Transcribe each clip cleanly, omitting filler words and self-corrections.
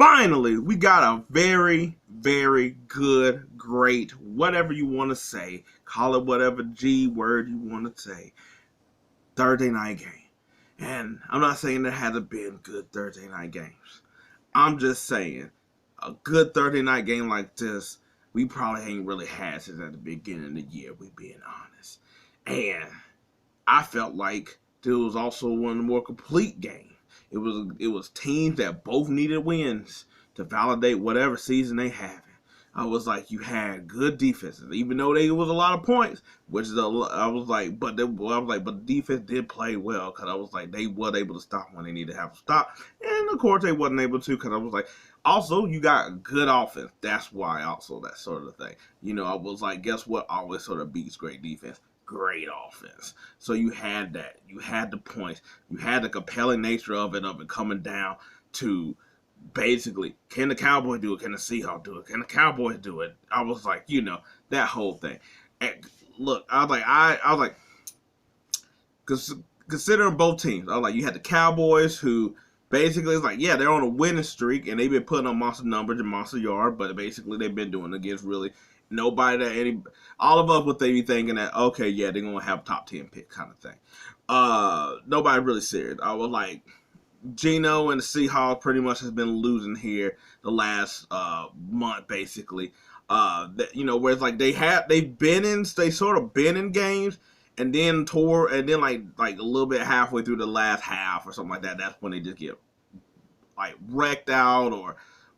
finally, we got a very, very good, great, whatever you want to say, call it whatever G word you want to say, Thursday night game. And I'm not saying there hasn't been good Thursday night games. I'm just saying, a good Thursday night game like this, we probably ain't really had since at the beginning of the year, we being honest. And I felt like it was also one of the more complete games. It was teams that both needed wins to validate whatever season they having. I was like, you had good defenses, even though they was a lot of points. I was like, but the defense did play well because I was like, they were able to stop when they needed to have to stop, and of course they wasn't able to because I was like, also you got good offense. That's why also that sort of thing. I was like, guess what? Always sort of beats great defense. Great offense. So you had that. You had the points. You had the compelling nature of it coming down to basically, can the Cowboys do it? Can the Seahawks do it? Can the Cowboys do it? I was like, that whole thing. And look, I was like, considering both teams, I was like, you had the Cowboys who basically is like, yeah, they're on a winning streak and they've been putting up monster numbers and monster yard, but basically they've been doing it against really nobody all of us would be thinking that, okay, yeah, they're going to have top 10 pick kind of thing. Nobody really serious. I was like, Geno and the Seahawks pretty much has been losing here the last month, basically. Where it's like they sort of been in games and then like a little bit halfway through the last half or something like that. That's when they just get like wrecked out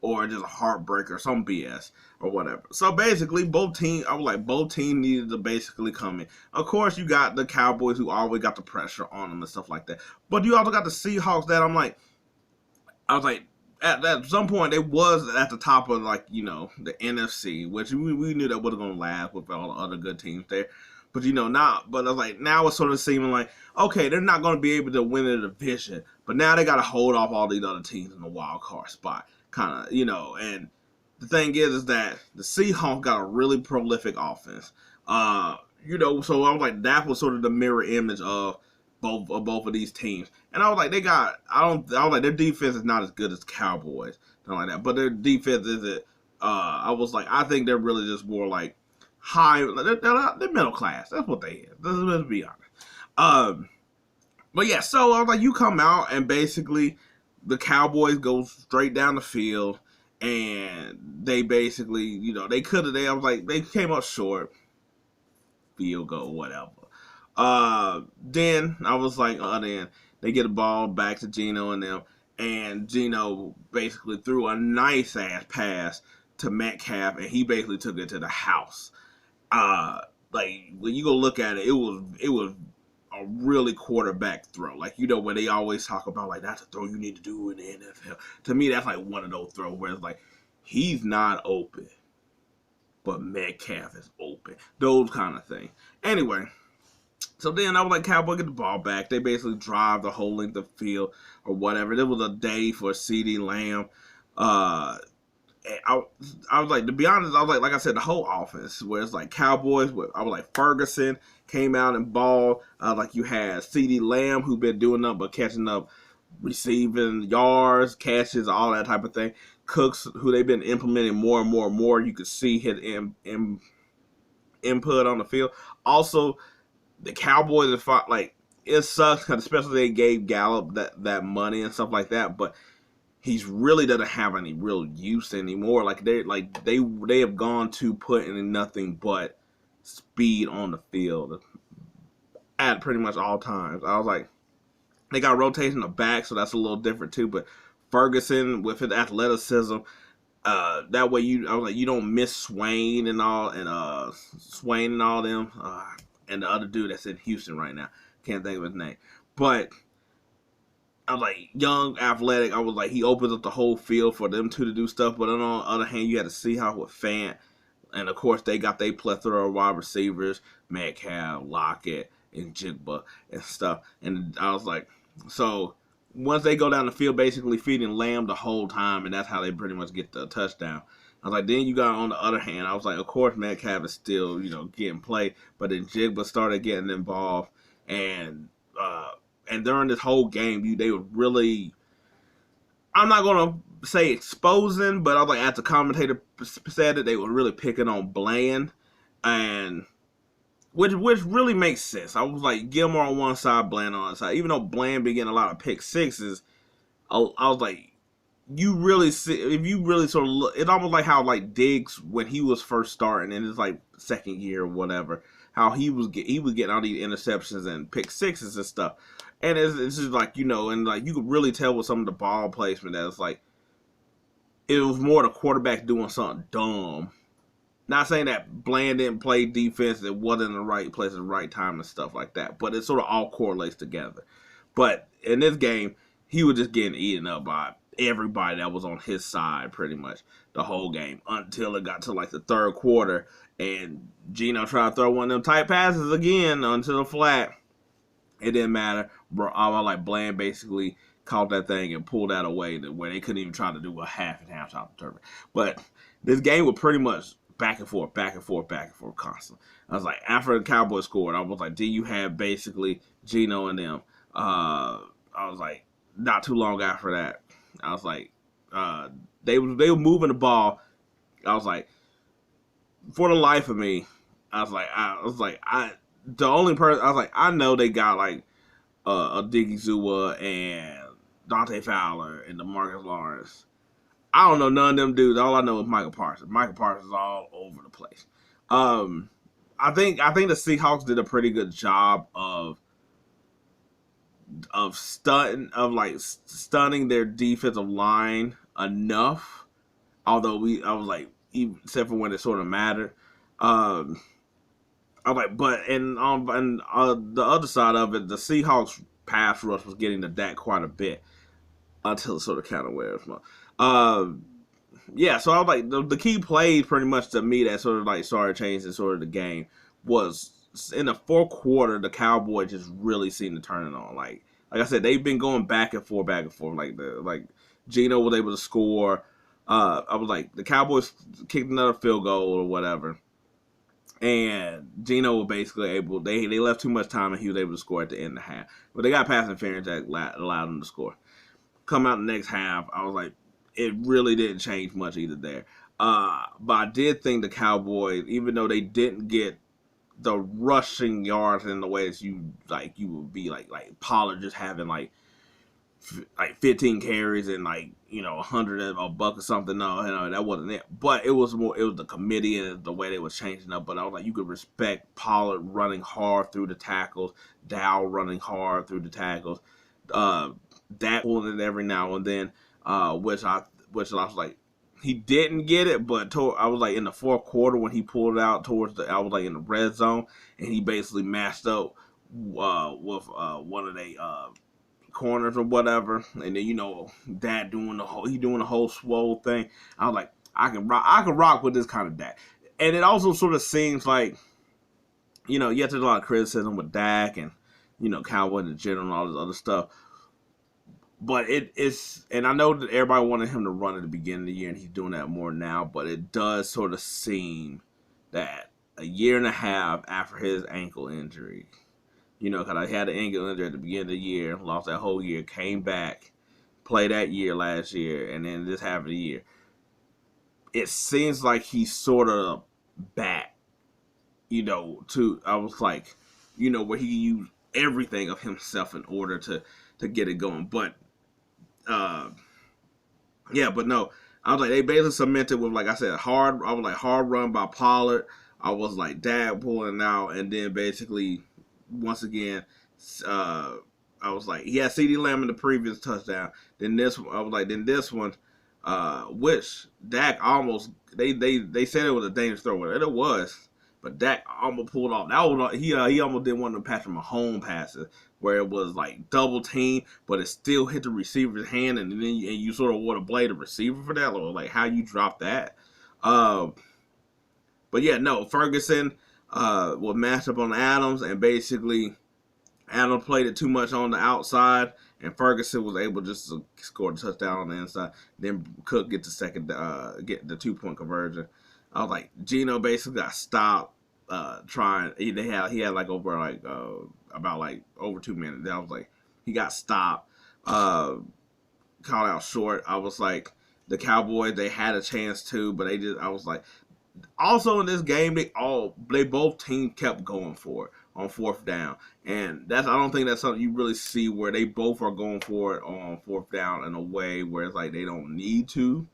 or just a heartbreak or some BS or whatever. So basically, both teams needed to basically come in. Of course, you got the Cowboys who always got the pressure on them and stuff like that. But you also got the Seahawks that I was like, at some point they was at the top of the NFC, which we knew that wasn't going to last with all the other good teams there. But now it's sort of seeming like, okay, they're not going to be able to win the division, but now they got to hold off all these other teams in the wild card spot. Kind of, and the thing is that the Seahawks got a really prolific offense. So I was like, that was sort of the mirror image of both of these teams. And I was like, their defense is not as good as the Cowboys, something like that. But their defense is I was like, I think they're really just more like high, they're middle class. That's what they is. Let's be honest. But yeah, so I was like, you come out and basically the Cowboys go straight down the field, and they basically, they came up short, field goal, whatever. Then I was like, then they get the ball back to Geno and them, and Geno basically threw a nice ass pass to Metcalf, and he basically took it to the house. When you go look at it, it was a really quarterback throw. When they always talk about, like, that's a throw you need to do in the NFL. To me, that's like one of those throws where it's like, he's not open, but Metcalf is open. Those kind of things. Anyway, so then I was like, Cowboy get the ball back. They basically drive the whole length of the field or whatever. There was a day for CeeDee Lamb. I was like, to be honest, I was like I said, the whole offense, where it's like Cowboys, I was like, Ferguson came out and balled. Like you had CeeDee Lamb, who been doing nothing but catching up, receiving yards, catches, all that type of thing. Cooks, who they've been implementing more and more and more. You could see his input on the field. Also, the Cowboys are fought, like, it sucks because especially they gave Gallup that money and stuff like that, but he's really doesn't have any real use anymore. They have gone to putting nothing but speed on the field at pretty much all times. I was like, they got rotation of back, so that's a little different too. But Ferguson with his athleticism, that way I was like, you don't miss Swain and all them, and the other dude that's in Houston right now, can't think of his name, but I was like, young, athletic. I was like, he opens up the whole field for them two to do stuff. But on the other hand, you had to see how with Fant. And, of course, they got their plethora of wide receivers, Metcalf, Lockett, and Jigba and stuff. And I was like, so once they go down the field, basically feeding Lamb the whole time, and that's how they pretty much get the touchdown. I was like, then you got on the other hand, I was like, of course, Metcalf is still, getting played. But then Jigba started getting involved. And during this whole game, they were really, I'm not going to say exposing, but I was like, as the commentator said it, they were really picking on Bland, and which really makes sense. I was like, Gilmore on one side, Bland on the other side. Even though Bland been getting a lot of pick sixes, I was like, you really see, if you really sort of look, it's almost like how like Diggs when he was first starting in his like second year or whatever, how he was getting all these interceptions and pick sixes and stuff, and it's just like, and like you could really tell with some of the ball placement that it's like it was more the quarterback doing something dumb. Not saying that Bland didn't play defense, it wasn't in the right place at the right time and stuff like that, but it sort of all correlates together. But in this game, he was just getting eaten up by everybody that was on his side pretty much the whole game until it got to like the third quarter, and Geno tried to throw one of them tight passes again onto the flat. It didn't matter. Like Bland basically caught that thing and pulled that away where they couldn't even try to do a half and half top turn. But this game was pretty much back and forth, back and forth, back and forth constantly. I was like, after the Cowboys scored, I was like, do you have basically Geno and them? I was like, not too long after that, I was like, they were moving the ball. I was like, for the life of me, the only person I was like, I know they got like a Diggy Zua and Dante Fowler and DeMarcus Lawrence. I don't know none of them dudes. All I know is Michael Parsons. Michael Parsons is all over the place. I think the Seahawks did a pretty good job of stunning their defensive line enough. Although I was like, even, except for when it sort of mattered. I was like, but the other side of it, the Seahawks pass rush was getting to Dak quite a bit until it sort of kind of wears. Yeah, so I was like, the key plays pretty much to me that sort of like started changing sort of the game was in the fourth quarter. The Cowboys just really seemed to turn it on. Like I said, they've been going back and forth. Like Geno was able to score. I was like, the Cowboys kicked another field goal or whatever, and Geno was basically able. They left too much time, and he was able to score at the end of the half. But they got pass interference that allowed them to score. Come out the next half, I was like, it really didn't change much either there. But I did think the Cowboys, even though they didn't get the rushing yards in the way that you would be like Pollard just having like 15 carries and 100 a buck or something. No, that wasn't it. But it was the committee and the way they was changing up. But I was like, you could respect Pollard running hard through the tackles, Dow running hard through the tackles, Dak pulling it every now and then, which I was like, he didn't get it, but I was like in the fourth quarter when he pulled it out I was like in the red zone, and he basically matched up with one of the corners or whatever, and then Dak doing the whole swole thing. I was like, I can rock with this kind of Dak, and it also sort of seems like there's a lot of criticism with Dak and Cowboys in general and all this other stuff. But it's, and I know that everybody wanted him to run at the beginning of the year, and he's doing that more now. But it does sort of seem that a year and a half after his ankle injury, because I had an ankle injury at the beginning of the year, lost that whole year, came back, played that year last year, and then this half of the year, it seems like he's sort of back, I was like, where he used everything of himself in order to get it going. But but no, I was like, they basically cemented with, like I said, hard run by Pollard. I was like, Dak pulling out, and then basically, once again, I was like, he had CeeDee Lamb in the previous touchdown. Then this one, which Dak almost, they said it was a dangerous throw, and it was, but Dak almost pulled off. That was he almost did one of the Patrick Mahomes passes where it was like double team, but it still hit the receiver's hand, and then you sort of want to blame the receiver for that, or like how you dropped that. But yeah, no, Ferguson was matched up on Adams, and basically Adams played it too much on the outside, and Ferguson was able just to score a touchdown on the inside. Then Cook get get the 2-point conversion. I was like, Geno basically got stopped trying. He had like over over 2 minutes. I was like, he got stopped, caught out short. I was like, The Cowboys, they had a chance too, but I was like, also in this game, they both teams kept going for it on fourth down, and I don't think that's something you really see where they both are going for it on fourth down in a way where it's like they don't need to,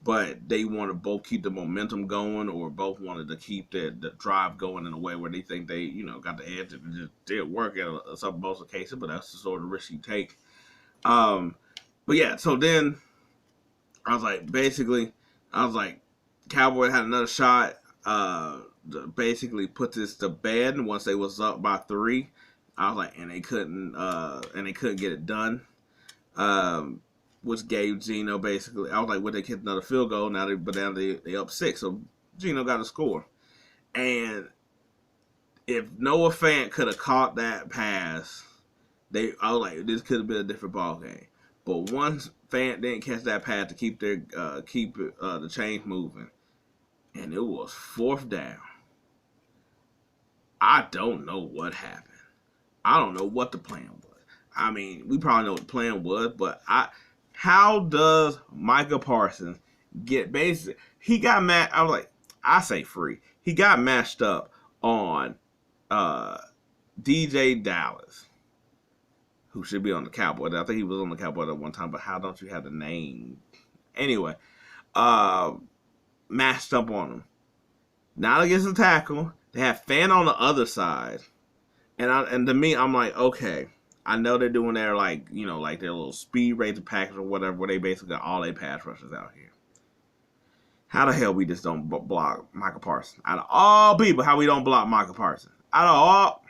but they want to both keep the momentum going, or both wanted to keep the drive going in a way where they think they got the edge. It just did work in some most of the cases, but that's the sort of risk you take. But yeah, so then I was like, Cowboys had another shot to basically put this to bed once they was up by 3. I was like, and they couldn't get it done. Which gave Geno basically, I was like, would they get another field goal? Now they up 6, so Geno got a score. And if Noah Fant could have caught that pass, I was like, this could have been a different ball game. But once Fant didn't catch that pass to keep the chains moving, and it was fourth down. I don't know what happened. I don't know what the plan was. I mean, we probably know what the plan was, but how does Micah Parsons get basically? He got mad. I was like, I say free. He got matched up on DJ Dallas, who should be on the Cowboys. I think he was on the Cowboys at one time, but how don't you have the name? Anyway, matched up on him. Not against the tackle. They have Fan on the other side. And to me, I'm like, okay, I know they're doing their like their little speed rated package or whatever, where they basically got all their pass rushers out here. How the hell we just don't block Micah Parsons? Out of all people, how we don't block Micah Parsons? Out of all.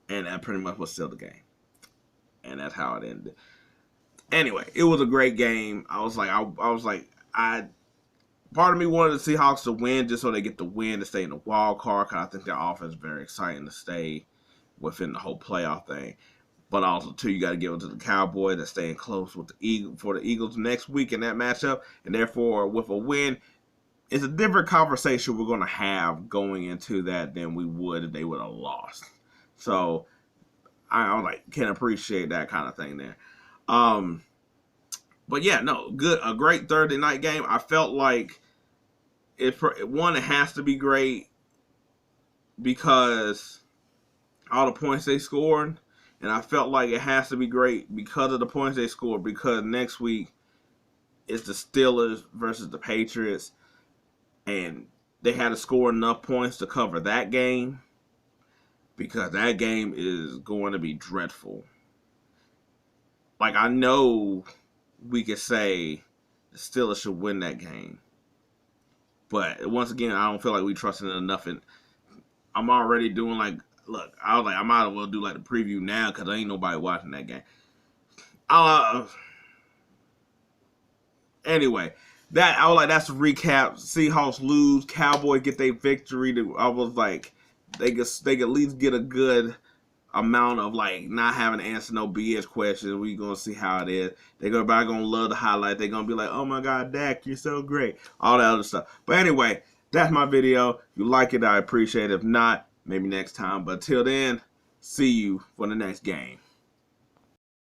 And that pretty much was still the game. And that's how it ended. Anyway, it was a great game. I was like, part of me wanted the Seahawks to win just so they get the win to stay in the wild card, because I think their offense is very exciting to stay within the whole playoff thing. But also, too, you got to give it to the Cowboys that's staying close with the Eagles next week in that matchup. And therefore, with a win, it's a different conversation we're going to have going into that than we would if they would have lost. So I was like, can appreciate that kind of thing there. But yeah, no, a great Thursday night game. I felt like it has to be great because all the points they scored, and I felt like it has to be great because of the points they scored, because next week it's the Steelers versus the Patriots, and they had to score enough points to cover that game, because that game is going to be dreadful. Like, I know we could say the Steelers should win that game, but once again, I don't feel like we trusted it enough. And I'm already doing I might as well do like the preview now, because ain't nobody watching that game. Anyway, that's a recap. Seahawks lose, Cowboys get their victory. I was like, they could at least get a good amount of like not having to answer no BS questions. We gonna see how it is. They're gonna love the highlight. They're gonna be like, oh my God, Dak, you're so great. All that other stuff. But anyway, that's my video. If you like it, I appreciate it. If not, maybe next time. But till then, see you for the next game.